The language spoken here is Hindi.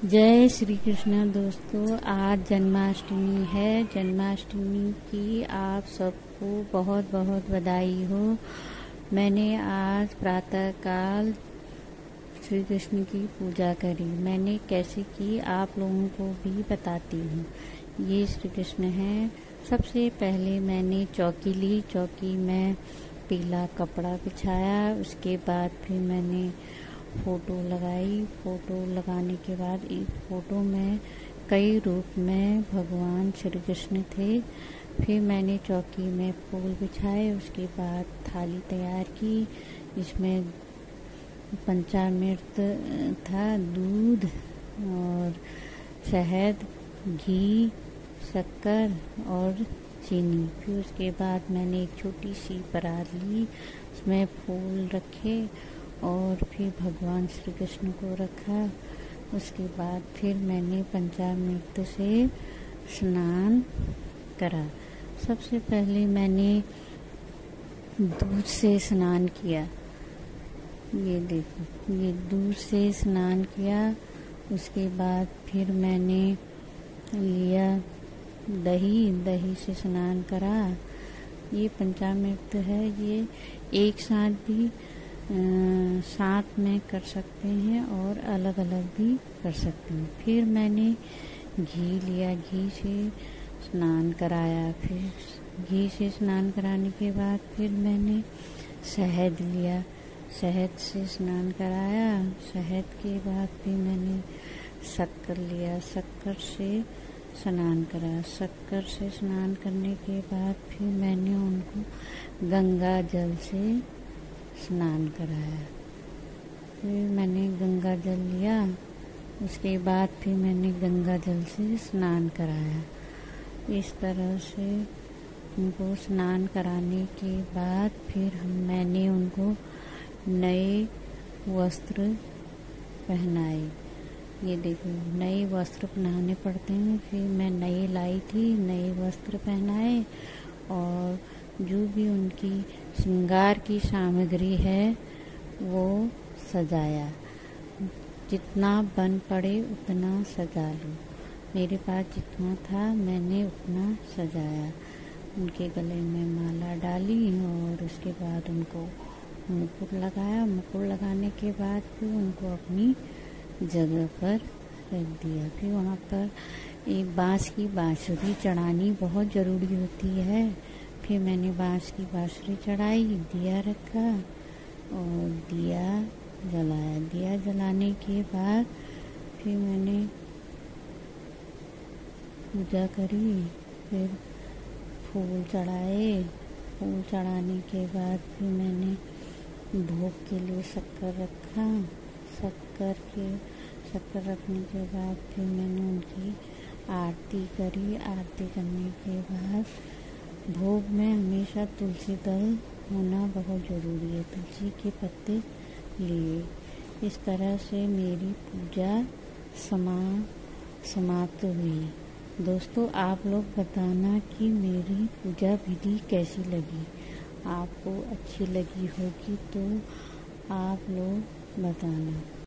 जय श्री कृष्ण दोस्तों। आज जन्माष्टमी है। जन्माष्टमी की आप सबको बहुत बहुत बधाई हो। मैंने आज प्रातःकाल श्री कृष्ण की पूजा करी। मैंने कैसे की आप लोगों को भी बताती हूँ। ये श्री कृष्ण हैं। सबसे पहले मैंने चौकी ली। चौकी में पीला कपड़ा बिछाया। उसके बाद फिर मैंने फ़ोटो लगाई। फ़ोटो लगाने के बाद एक फ़ोटो में कई रूप में भगवान श्री कृष्ण थे। फिर मैंने चौकी में फूल बिछाए। उसके बाद थाली तैयार की। इसमें पंचामृत था, दूध और शहद, घी, शक्कर और चीनी। फिर उसके बाद मैंने एक छोटी सी परात ली, उसमें फूल रखे और फिर भगवान श्री कृष्ण को रखा। उसके बाद फिर मैंने पंचामृत से स्नान करा। सबसे पहले मैंने दूध से स्नान किया। ये देखो, ये दूध से स्नान किया। उसके बाद फिर मैंने लिया दही से स्नान करा। ये पंचामृत है, ये एक साथ भी साथ में कर सकते हैं और अलग अलग भी कर सकते हैं। फिर मैंने घी लिया, घी से स्नान कराया। फिर घी से स्नान कराने के बाद फिर मैंने शहद लिया, शहद से स्नान कराया। शहद के बाद फिर मैंने शक्कर लिया, शक्कर से स्नान करा। शक्कर से स्नान करने के बाद फिर मैंने उनको गंगा जल से स्नान कराया। फिर मैंने गंगा जल लिया। उसके बाद फिर मैंने गंगा जल से स्नान कराया। इस तरह से उनको स्नान कराने के बाद फिर मैंने उनको नए वस्त्र पहनाए। ये देखो, नए वस्त्र पहनाने पड़ते हैं। फिर मैं नए लाई थी, नए वस्त्र पहनाए और जो भी उनकी श्रृंगार की सामग्री है वो सजाया। जितना बन पड़े उतना सजा लो। मेरे पास जितना था मैंने उतना सजाया। उनके गले में माला डाली और उसके बाद उनको मुकुट लगाया। मुकुट लगाने के बाद फिर उनको अपनी जगह पर रख दिया। फिर वहाँ पर एक बाँस की बाँसुरी चढ़ानी बहुत ज़रूरी होती है। फिर मैंने बाँस की बाँसुरी चढ़ाई, दिया रखा और दिया जलाया। दिया जलाने के बाद फिर मैंने पूजा करी। फिर फूल चढ़ाए। फूल चढ़ाने के बाद फिर मैंने भोग के लिए शक्कर रखा। शक्कर रखने के बाद फिर मैंने उनकी आरती करी। आरती करने के बाद भोग में हमेशा तुलसी दल होना बहुत ज़रूरी है। तुलसी के पत्ते लिए। इस तरह से मेरी पूजा समाप्त हुई। दोस्तों, आप लोग बताना कि मेरी पूजा विधि कैसी लगी। आपको अच्छी लगी होगी तो आप लोग बताना।